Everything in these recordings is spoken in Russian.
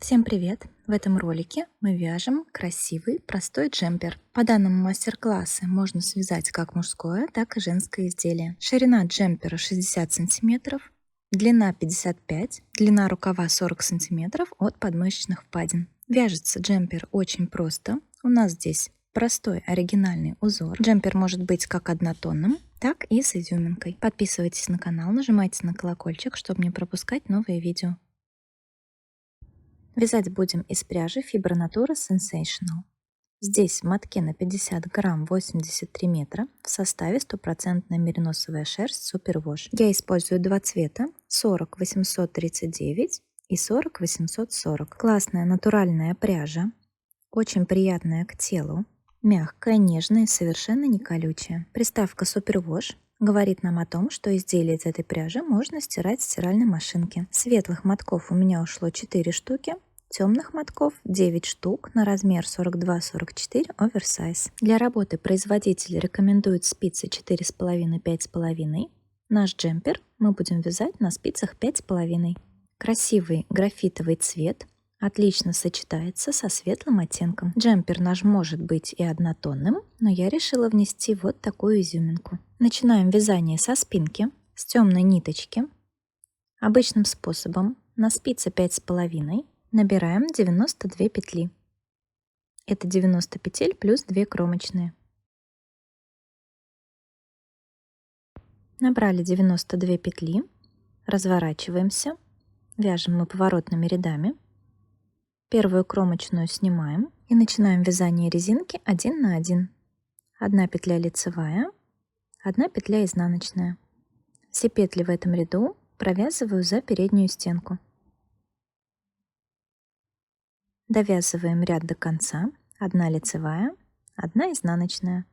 Всем привет! В этом ролике мы вяжем красивый, простой джемпер. По данному мастер-классу можно связать как мужское, так и женское изделие. Ширина джемпера 60 сантиметров, длина 55, длина рукава 40 сантиметров от подмышечных впадин. Вяжется джемпер очень просто. У нас здесь простой оригинальный узор. Джемпер может быть как однотонным, так и с изюминкой. Подписывайтесь на канал, нажимайте на колокольчик, чтобы не пропускать новые видео. Вязать будем из пряжи Fibra Natura Sensational. Здесь в мотке на 50 грамм 83 метра, в составе 100% мериносовая шерсть Superwash. Я использую два цвета 40 839 и 40 840. Классная натуральная пряжа, очень приятная к телу, мягкая, нежная и совершенно не колючая. Приставка Superwash говорит нам о том, что изделие из этой пряжи можно стирать в стиральной машинке. Светлых мотков у меня ушло 4 штуки, темных мотков 9 штук на размер 42-44 оверсайз. Для работы производитель рекомендует спицы 4,5-5,5. Наш джемпер мы будем вязать на спицах 5,5. Красивый графитовый цвет отлично сочетается со светлым оттенком. Джемпер наш может быть и однотонным, но я решила внести вот такую изюминку. Начинаем вязание со спинки, с темной ниточки. Обычным способом на спице 5,5 набираем 92 петли. Это 90 петель плюс 2 кромочные. Набрали 92 петли, разворачиваемся, вяжем мы поворотными рядами. Первую кромочную снимаем и начинаем вязание резинки 1 на 1. 1 петля лицевая, 1 петля изнаночная. Все петли в этом ряду провязываю за переднюю стенку. Довязываем ряд до конца. 1 лицевая, 1 изнаночная.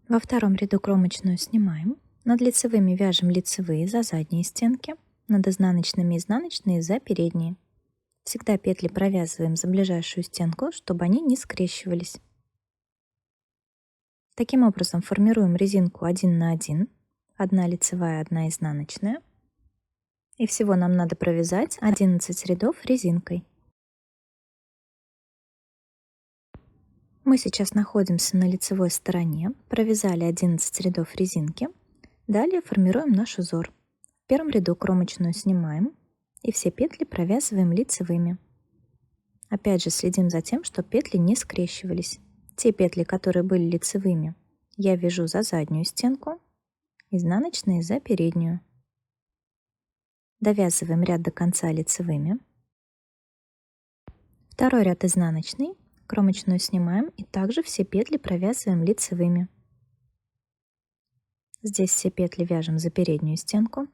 Во втором ряду кромочную снимаем. Над лицевыми вяжем лицевые за задние стенки, над изнаночными изнаночные за передние. Всегда петли провязываем за ближайшую стенку, чтобы они не скрещивались. Таким образом формируем резинку 1 на 1, 1 лицевая, 1 изнаночная. И всего нам надо провязать 11 рядов резинкой. Мы сейчас находимся на лицевой стороне, провязали 11 рядов резинки. Далее формируем наш узор. В первом ряду кромочную снимаем и все петли провязываем лицевыми. Опять же следим за тем, чтобы петли не скрещивались. Те петли, которые были лицевыми, я вяжу за заднюю стенку, изнаночные за переднюю. Довязываем ряд до конца лицевыми. Второй ряд изнаночный, кромочную снимаем и также все петли провязываем лицевыми. Здесь все петли вяжем за переднюю стенку.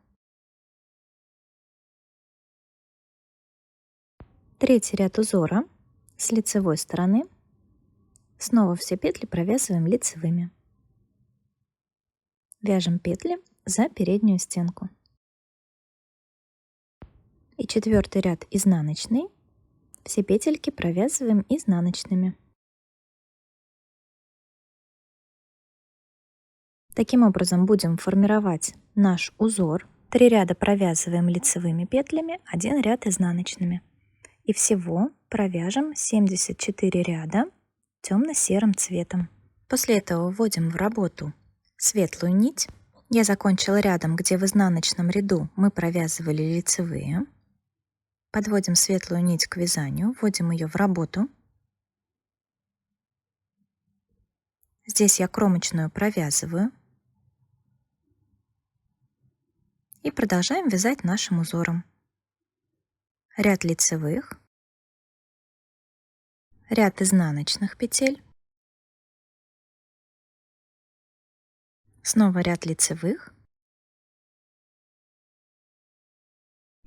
Третий ряд узора с лицевой стороны. Снова все петли провязываем лицевыми. Вяжем петли за переднюю стенку. И четвертый ряд изнаночный. Все петельки провязываем изнаночными. Таким образом будем формировать наш узор. 3 ряда провязываем лицевыми петлями, 1 ряд изнаночными. И всего провяжем 74 ряда темно-серым цветом. После этого вводим в работу светлую нить. Я закончила рядом, где в изнаночном ряду мы провязывали лицевые. Подводим светлую нить к вязанию, вводим ее в работу. Здесь я кромочную провязываю. И продолжаем вязать нашим узором. Ряд лицевых, ряд изнаночных петель, снова ряд лицевых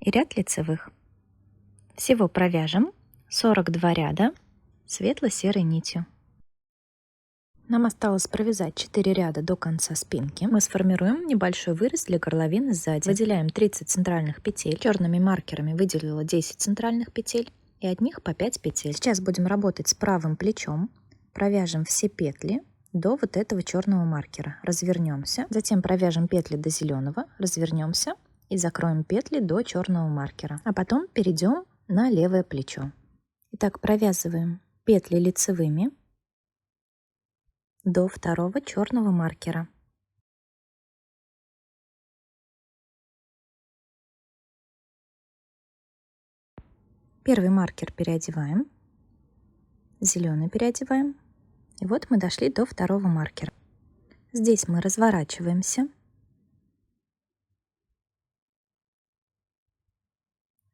и ряд лицевых. Всего провяжем 42 ряда светло-серой нитью. Нам осталось провязать 4 ряда до конца спинки. Мы сформируем небольшой вырез для горловины сзади. Выделяем 30 центральных петель. Черными маркерами выделила 10 центральных петель и от них по 5 петель. Сейчас будем работать с правым плечом. Провяжем все петли до вот этого черного маркера. Развернемся. Затем провяжем петли до зеленого. Развернемся и закроем петли до черного маркера, а потом перейдем на левое плечо. Итак, провязываем петли лицевыми до второго черного маркера. Первый маркер переодеваем, зеленый переодеваем, и вот мы дошли до второго маркера. Здесь мы разворачиваемся,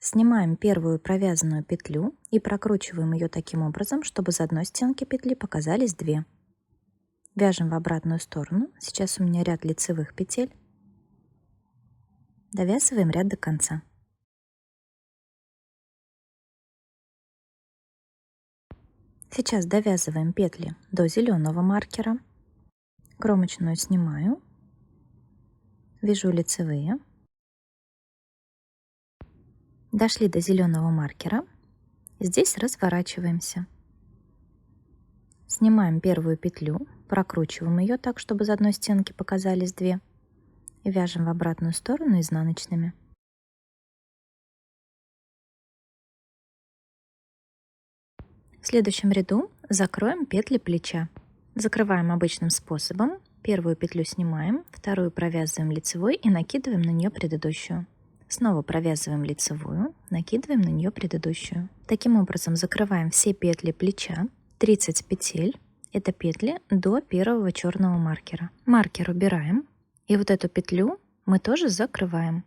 снимаем первую провязанную петлю и прокручиваем ее таким образом, чтобы с одной стенки петли показались две. Вяжем в обратную сторону. Сейчас у меня ряд лицевых петель. Довязываем ряд до конца. Сейчас довязываем петли до зеленого маркера. Кромочную снимаю. Вяжу лицевые. Дошли до зеленого маркера. Здесь разворачиваемся. Снимаем первую петлю, прокручиваем ее так, чтобы с одной стенки показались две. И вяжем в обратную сторону изнаночными. В следующем ряду закроем петли плеча. Закрываем обычным способом. Первую петлю снимаем, вторую провязываем лицевой и накидываем на нее предыдущую. Снова провязываем лицевую, накидываем на нее предыдущую. Таким образом закрываем все петли плеча, 30 петель. Это петли до первого черного маркера. Маркер убираем, и вот эту петлю мы тоже закрываем.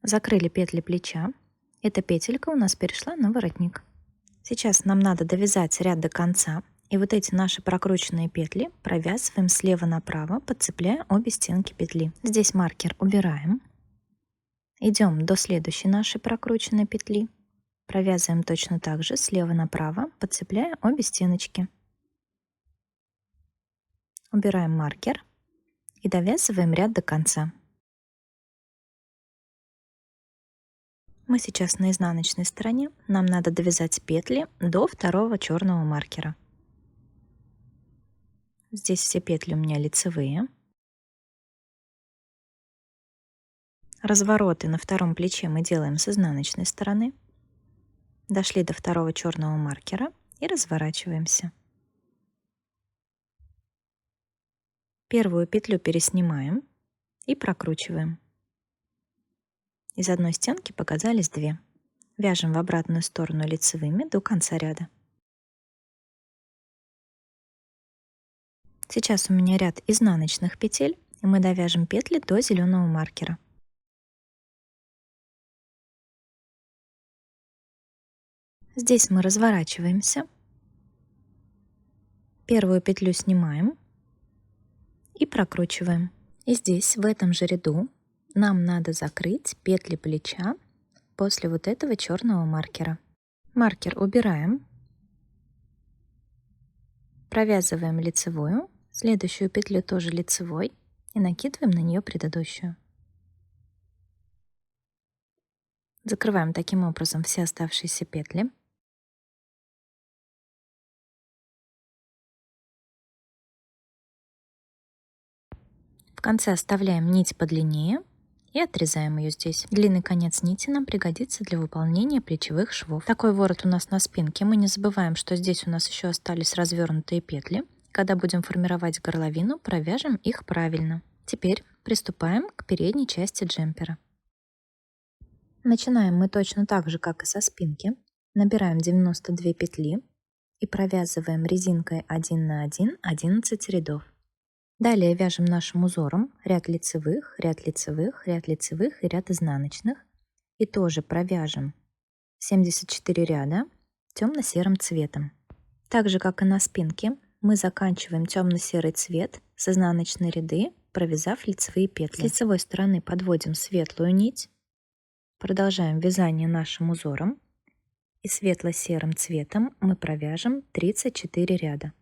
Закрыли петли плеча. Эта петелька у нас перешла на воротник. Сейчас нам надо довязать ряд до конца. И вот эти наши прокрученные петли провязываем слева направо, подцепляя обе стенки петли. Здесь маркер убираем. Идем до следующей нашей прокрученной петли. Провязываем точно так же слева направо, подцепляя обе стеночки. Убираем маркер и довязываем ряд до конца. Мы сейчас на изнаночной стороне. Нам надо довязать петли до второго черного маркера. Здесь все петли у меня лицевые. Развороты на втором плече мы делаем с изнаночной стороны. Дошли до второго черного маркера и разворачиваемся. Первую петлю переснимаем и прокручиваем. Из одной стенки показались две. Вяжем в обратную сторону лицевыми до конца ряда. Сейчас у меня ряд изнаночных петель, и мы довяжем петли до зеленого маркера. Здесь мы разворачиваемся. Первую петлю снимаем и прокручиваем. И здесь, в этом же ряду, нам надо закрыть петли плеча после вот этого черного маркера. Маркер убираем. Провязываем лицевую, следующую петлю тоже лицевой и накидываем на нее предыдущую. Закрываем таким образом все оставшиеся петли. В конце оставляем нить подлиннее и отрезаем ее здесь. Длинный конец нити нам пригодится для выполнения плечевых швов. Такой ворот у нас на спинке. Мы не забываем, что здесь у нас еще остались развернутые петли. Когда будем формировать горловину, провяжем их правильно. Теперь приступаем к передней части джемпера. Начинаем мы точно так же, как и со спинки. Набираем 92 петли и провязываем резинкой 1 на 1 11 рядов. Далее вяжем нашим узором ряд лицевых, ряд лицевых, ряд лицевых и ряд изнаночных. И тоже провяжем 74 ряда темно-серым цветом. Так же, как и на спинке, мы заканчиваем темно-серый цвет с изнаночной ряды, провязав лицевые петли. С лицевой стороны подводим светлую нить, продолжаем вязание нашим узором и светло-серым цветом мы провяжем 34 ряда.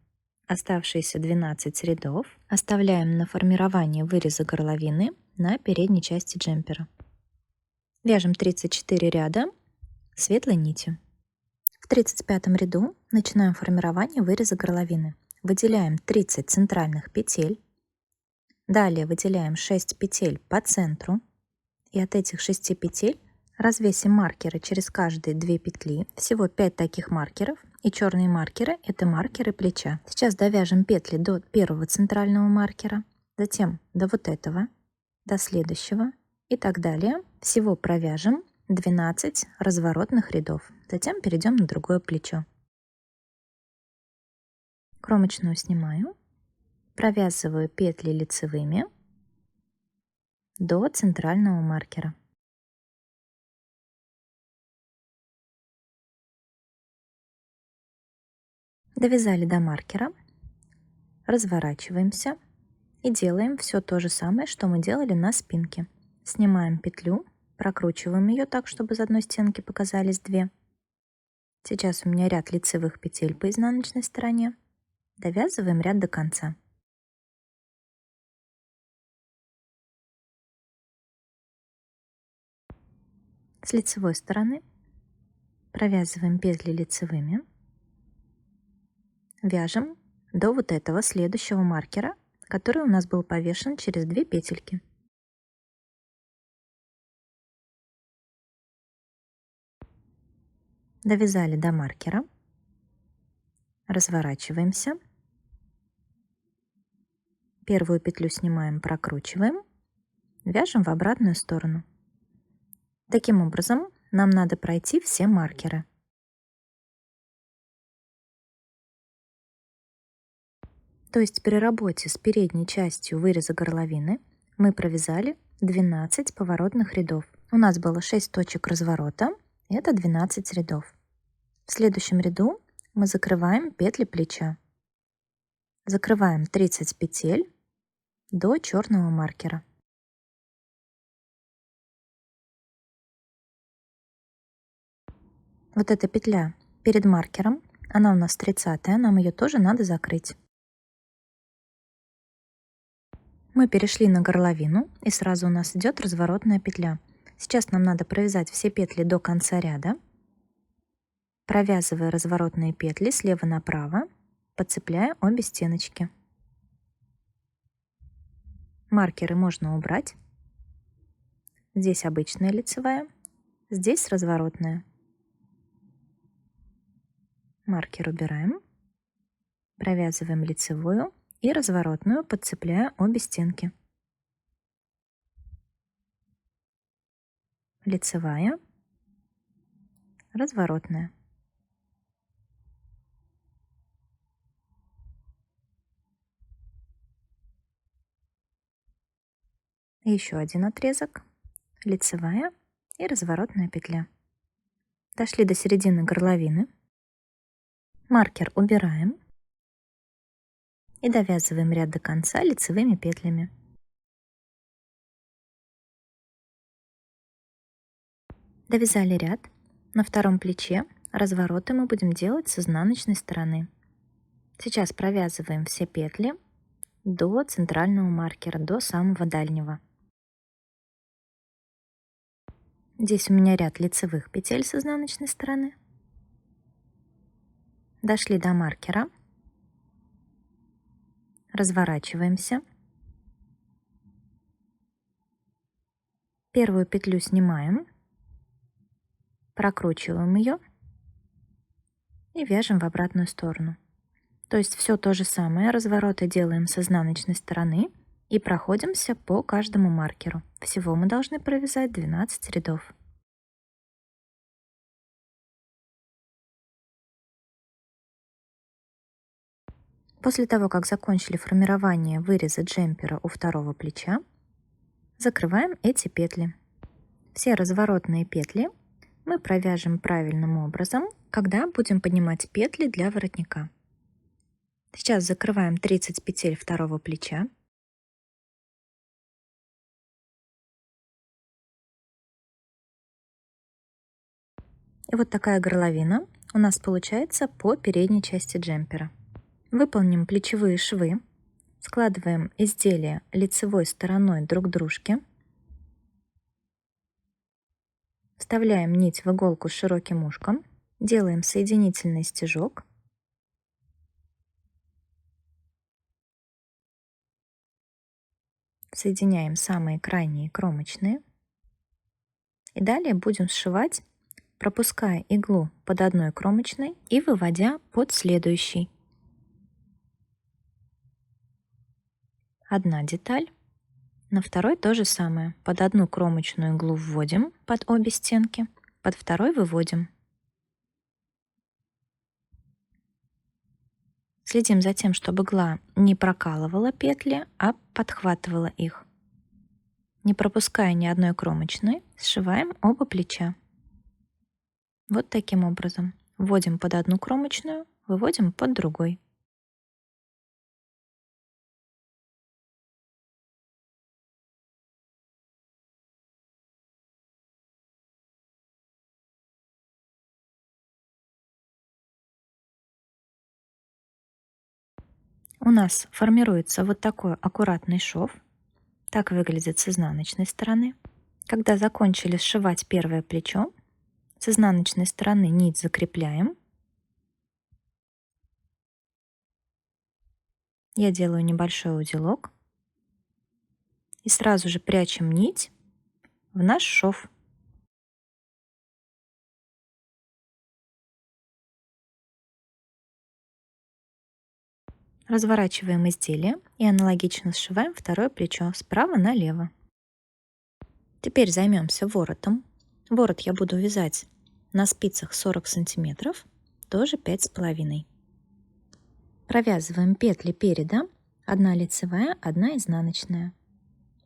Оставшиеся 12 рядов оставляем на формирование выреза горловины на передней части джемпера. Вяжем 34 ряда светлой нитью. В 35 ряду начинаем формирование выреза горловины. Выделяем 30 центральных петель, Далее выделяем 6 петель по центру. И от этих 6 петель развесим маркеры через каждые 2 петли. Всего 5 таких маркеров. И черные маркеры — это маркеры плеча. Сейчас довяжем петли до первого центрального маркера, затем до вот этого, до следующего и так далее. Всего провяжем 12 разворотных рядов. Затем перейдем на другое плечо. Кромочную снимаю, провязываю петли лицевыми до центрального маркера. Довязали до маркера, разворачиваемся и делаем все то же самое, что мы делали на спинке. Снимаем петлю, прокручиваем ее так, чтобы из одной стенки показались 2. Сейчас у меня ряд лицевых петель по изнаночной стороне. Довязываем ряд до конца. С лицевой стороны провязываем петли лицевыми, вяжем до вот этого следующего маркера, который у нас был повешен через 2 петельки. Довязали до маркера, разворачиваемся, первую петлю снимаем, прокручиваем, вяжем в обратную сторону. Таким образом, нам надо пройти все маркеры. То есть при работе с передней частью выреза горловины мы провязали 12 поворотных рядов. У нас было 6 точек разворота, это 12 рядов. В следующем ряду мы закрываем петли плеча. Закрываем 30 петель до черного маркера. Вот эта петля перед маркером, она у нас 30-я, нам ее тоже надо закрыть. Мы перешли на горловину, и сразу у нас идет разворотная петля. Сейчас нам надо провязать все петли до конца ряда, провязывая разворотные петли слева направо, подцепляя обе стеночки. Маркеры можно убрать. Здесь обычная лицевая, здесь разворотная. Маркер убираем, провязываем лицевую и разворотную, подцепляя обе стенки. Лицевая, разворотная. И еще один отрезок, лицевая и разворотная петля. Дошли до середины горловины. Маркер убираем и довязываем ряд до конца лицевыми петлями. Довязали ряд. На втором плече развороты мы будем делать с изнаночной стороны. Сейчас провязываем все петли до центрального маркера, до самого дальнего. Здесь у меня ряд лицевых петель с изнаночной стороны. Дошли до маркера. Разворачиваемся. Первую петлю снимаем, прокручиваем ее и вяжем в обратную сторону. То есть все то же самое, развороты делаем с изнаночной стороны и проходимся по каждому маркеру. Всего мы должны провязать 12 рядов. После того, как закончили формирование выреза джемпера у второго плеча, закрываем эти петли. Все разворотные петли мы провяжем правильным образом, когда будем поднимать петли для воротника. Сейчас закрываем 30 петель второго плеча. И вот такая горловина у нас получается по передней части джемпера. Выполним плечевые швы, складываем изделия лицевой стороной друг к дружке, вставляем нить в иголку с широким ушком, делаем соединительный стежок, Соединяем самые крайние кромочные. И далее будем сшивать, пропуская иглу под одной кромочной и выводя под следующей. Одна деталь. На второй то же самое. Под одну кромочную иглу вводим под обе стенки, под второй выводим. Следим за тем, чтобы игла не прокалывала петли, а подхватывала их. Не пропуская ни одной кромочной, сшиваем оба плеча. Вот таким образом. Вводим под одну кромочную, выводим под другой. У нас формируется вот такой аккуратный шов. Так выглядит с изнаночной стороны. Когда закончили сшивать первое плечо, с изнаночной стороны нить закрепляем. Я делаю небольшой узелок. И сразу же прячем нить в наш шов. Разворачиваем изделие и аналогично сшиваем второе плечо справа налево. Теперь займемся воротом. Ворот я буду вязать на спицах 40 сантиметров, тоже 5,5. Провязываем петли переда, 1 лицевая, 1 изнаночная,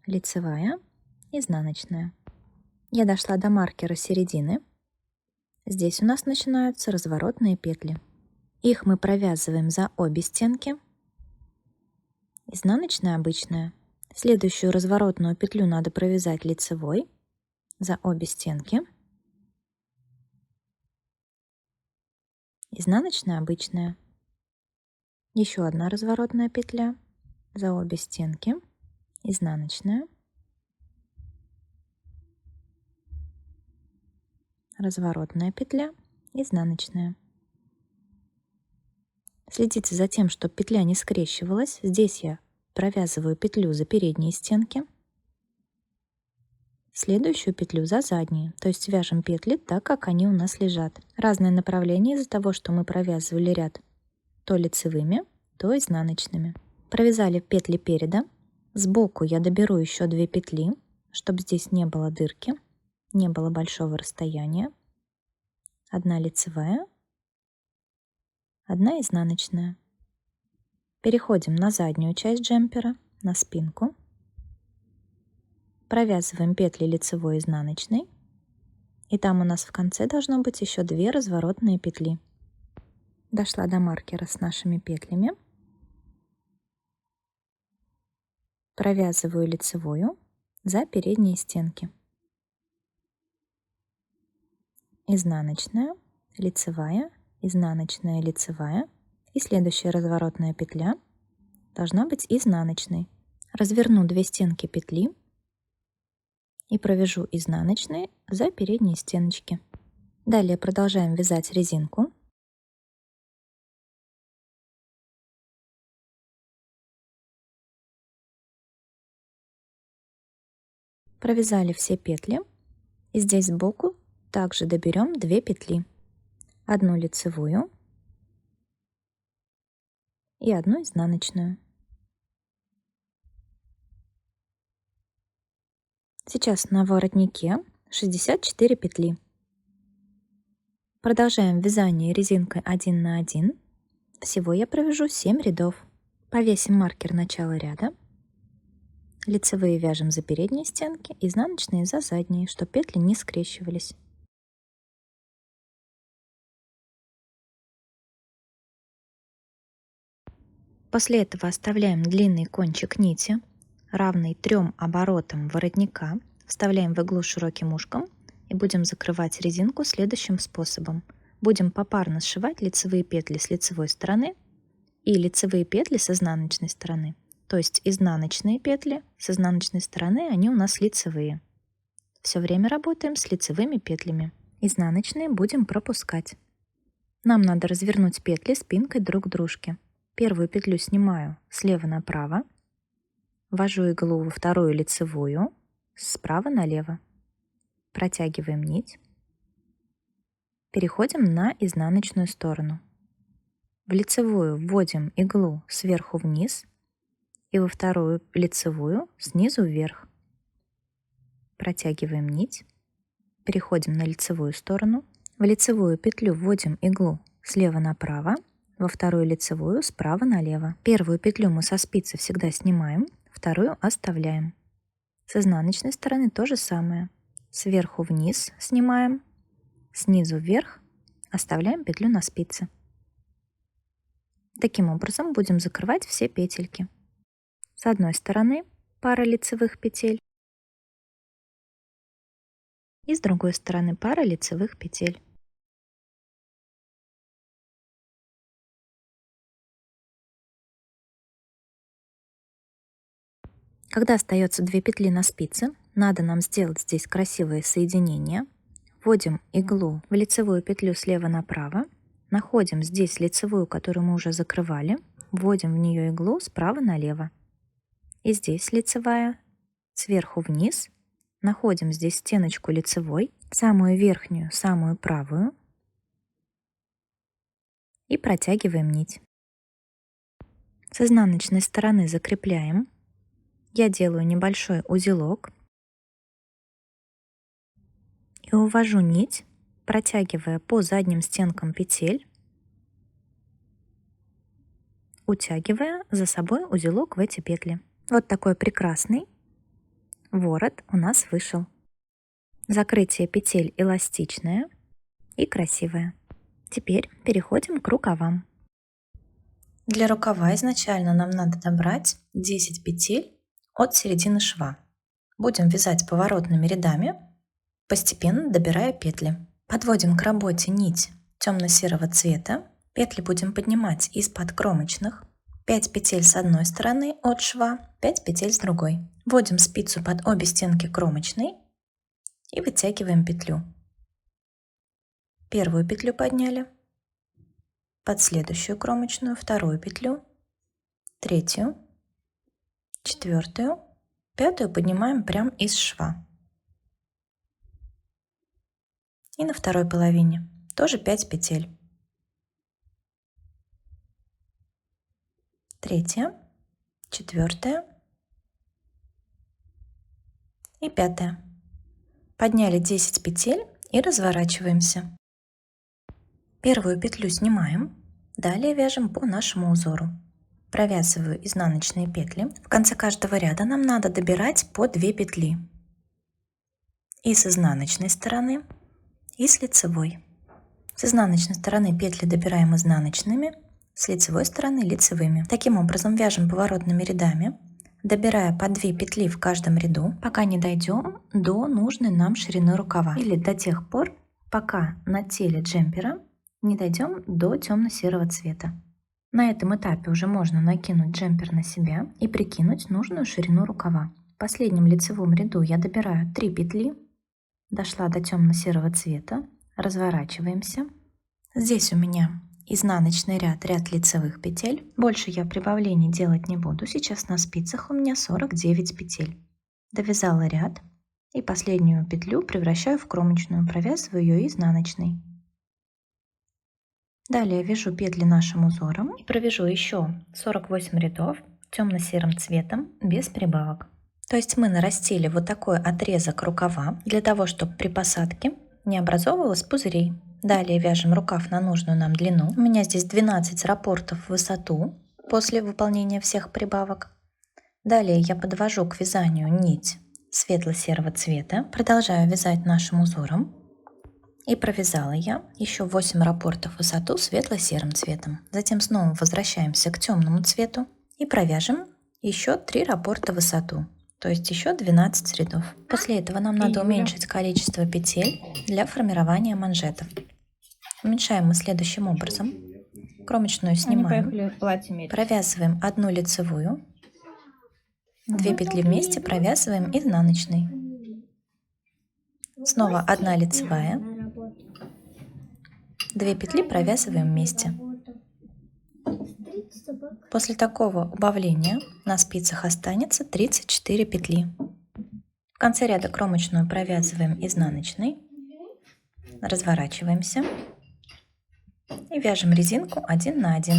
лицевая, изнаночная. Я дошла до маркера середины. Здесь у нас начинаются разворотные петли. Их мы провязываем за обе стенки. Изнаночная обычная. Следующую разворотную петлю надо провязать лицевой за обе стенки. Изнаночная обычная. Еще одна разворотная петля за обе стенки. Изнаночная. Разворотная петля, изнаночная. Следите за тем, чтобы петля не скрещивалась. Здесь я провязываю петлю за передние стенки, следующую петлю за задние, то есть вяжем петли так, как они у нас лежат. Разное направление из-за того, что мы провязывали ряд то лицевыми, то изнаночными. Провязали петли переда. Сбоку я доберу еще 2 петли, чтобы здесь не было дырки, не было большого расстояния. 1 лицевая, 1 изнаночная. Переходим на заднюю часть джемпера, на спинку. Провязываем петли лицевой и изнаночной. И там у нас в конце должно быть еще 2 разворотные петли. Дошла до маркера с нашими петлями. Провязываю лицевую за передние стенки. Изнаночная, лицевая, изнаночная, лицевая. И следующая разворотная петля должна быть изнаночной. Разверну 2 стенки петли и провяжу изнаночные за передние стеночки. Далее продолжаем вязать резинку. Провязали все петли. И здесь сбоку также доберем 2 петли. 1 лицевую и 1 изнаночную. Сейчас на воротнике 64 петли. Продолжаем вязание резинкой 1 на 1. Всего я провяжу 7 рядов. Повесим маркер начала ряда. Лицевые вяжем за передние стенки, изнаночные за задние, чтобы петли не скрещивались. После этого оставляем длинный кончик нити, равный 3 оборотам воротника, вставляем в иглу широким ушком и будем закрывать резинку следующим способом. Будем попарно сшивать лицевые петли с лицевой стороны и лицевые петли с изнаночной стороны. То есть изнаночные петли с изнаночной стороны, они у нас лицевые. Все время работаем с лицевыми петлями. Изнаночные будем пропускать. Нам надо развернуть петли спинкой друг к дружке. Первую петлю снимаю слева направо, Ввожу иглу во вторую лицевую, справа налево. Протягиваем нить. Переходим на изнаночную сторону. В лицевую вводим иглу сверху вниз и во вторую лицевую снизу вверх. Протягиваем нить. Переходим на лицевую сторону. В лицевую петлю вводим иглу слева направо, во вторую лицевую справа налево. Первую петлю мы со спицы всегда снимаем, вторую оставляем. С изнаночной стороны то же самое. Сверху вниз снимаем, снизу вверх, оставляем петлю на спице. Таким образом будем закрывать все петельки. С одной стороны пара лицевых петель и с другой стороны пара лицевых петель. Когда остается 2 петли на спице, надо нам сделать здесь красивое соединение. Вводим иглу в лицевую петлю слева направо, находим здесь лицевую, которую мы уже закрывали, вводим в нее иглу справа налево. И здесь лицевая, сверху вниз, находим здесь стеночку лицевой, самую верхнюю, самую правую, и протягиваем нить. С изнаночной стороны закрепляем. Я делаю небольшой узелок и увожу нить, протягивая по задним стенкам петель, утягивая за собой узелок в эти петли. Вот такой прекрасный ворот у нас вышел. Закрытие петель эластичное и красивое. Теперь переходим к рукавам. Для рукава изначально нам надо добрать 10 петель от середины шва. Будем вязать поворотными рядами, постепенно добирая петли. Подводим к работе нить темно-серого цвета. Петли будем поднимать из-под кромочных. 5 петель с одной стороны от шва, 5 петель с другой. Вводим спицу под обе стенки кромочной и вытягиваем петлю. Первую петлю подняли, под следующую кромочную вторую петлю, третью, четвертую, пятую поднимаем прямо из шва. И на второй половине тоже 5 петель. Третья, четвертая и пятая. Подняли 10 петель и разворачиваемся. Первую петлю снимаем, далее вяжем по нашему узору. Провязываю изнаночные петли. В конце каждого ряда нам надо добирать по 2 петли. И с изнаночной стороны, и с лицевой. С изнаночной стороны петли добираем изнаночными, с лицевой стороны лицевыми. Таким образом вяжем поворотными рядами, добирая по 2 петли в каждом ряду, пока не дойдем до нужной нам ширины рукава. Или до тех пор, пока на теле джемпера не дойдем до темно-серого цвета. На этом этапе уже можно накинуть джемпер на себя и прикинуть нужную ширину рукава. В последнем лицевом ряду я добираю 3 петли, дошла до темно-серого цвета, разворачиваемся. Здесь у меня изнаночный ряд, ряд лицевых петель. Больше я прибавлений делать не буду. Сейчас на спицах у меня 49 петель. Довязала ряд и последнюю петлю превращаю в кромочную, провязываю ее изнаночной. Далее вяжу петли нашим узором и провяжу еще 48 рядов темно-серым цветом без прибавок. То есть мы нарастили вот такой отрезок рукава для того, чтобы при посадке не образовывалось пузырей. Далее вяжем рукав на нужную нам длину. У меня здесь 12 раппортов в высоту после выполнения всех прибавок. Далее я подвожу к вязанию нить светло-серого цвета. Продолжаю вязать нашим узором. И провязала я еще 8 раппортов в высоту светло-серым цветом. Затем снова возвращаемся к темному цвету и провяжем еще 3 раппорта в высоту, то есть еще 12 рядов. После этого нам надо уменьшить количество петель для формирования манжетов. Уменьшаем мы следующим образом. Кромочную снимаем, провязываем одну лицевую, 2 петли вместе провязываем изнаночной. Снова 1 лицевая, 2 петли провязываем вместе. После такого убавления на спицах останется 34 петли. В конце ряда кромочную провязываем изнаночной, разворачиваемся и вяжем резинку 1 на 1.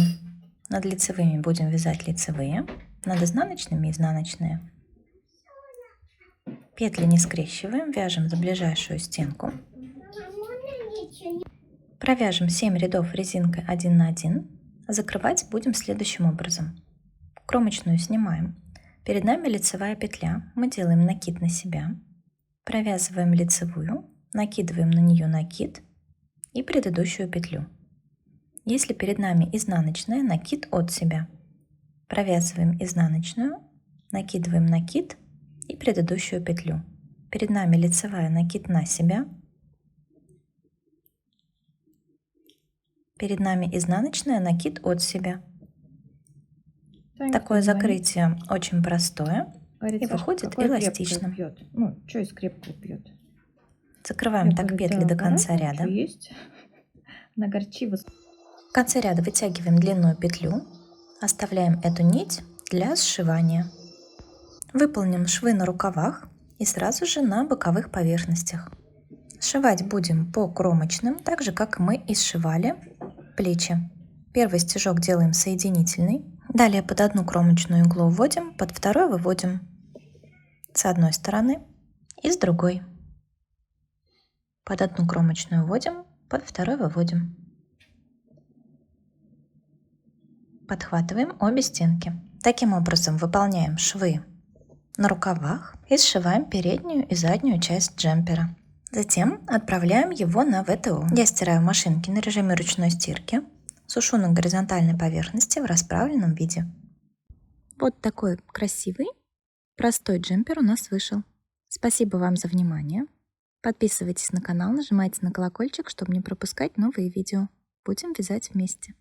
Над лицевыми будем вязать лицевые, над изнаночными изнаночные. Петли не скрещиваем, вяжем за ближайшую стенку. Провяжем 7 рядов резинкой 1 на 1. Закрывать будем следующим образом. Кромочную снимаем. Перед нами лицевая петля. Мы делаем накид на себя. Провязываем лицевую, накидываем на нее накид и предыдущую петлю. Если перед нами изнаночная, накид от себя. Провязываем изнаночную, накидываем накид и предыдущую петлю. Перед нами лицевая, накид на себя. Перед нами изнаночная, накид от себя. Такое закрытие очень простое и выходит эластичным. Ну, что из крепкого пьет? Закрываем так петли до конца ряда. В конце ряда вытягиваем длинную петлю, оставляем эту нить для сшивания. Выполним швы на рукавах и сразу же на боковых поверхностях. Сшивать будем по кромочным, так же как мы и сшивали плечи. Первый стежок делаем соединительный, далее под одну кромочную иглу вводим, под второй выводим с одной стороны и с другой. Под одну кромочную вводим, под второй выводим. Подхватываем обе стенки. Таким образом выполняем швы на рукавах и сшиваем переднюю и заднюю часть джемпера. Затем отправляем его на ВТО. Я стираю в машинке на режиме ручной стирки. Сушу на горизонтальной поверхности в расправленном виде. Вот такой красивый, простой джемпер у нас вышел. Спасибо вам за внимание. Подписывайтесь на канал, нажимайте на колокольчик, чтобы не пропускать новые видео. Будем вязать вместе.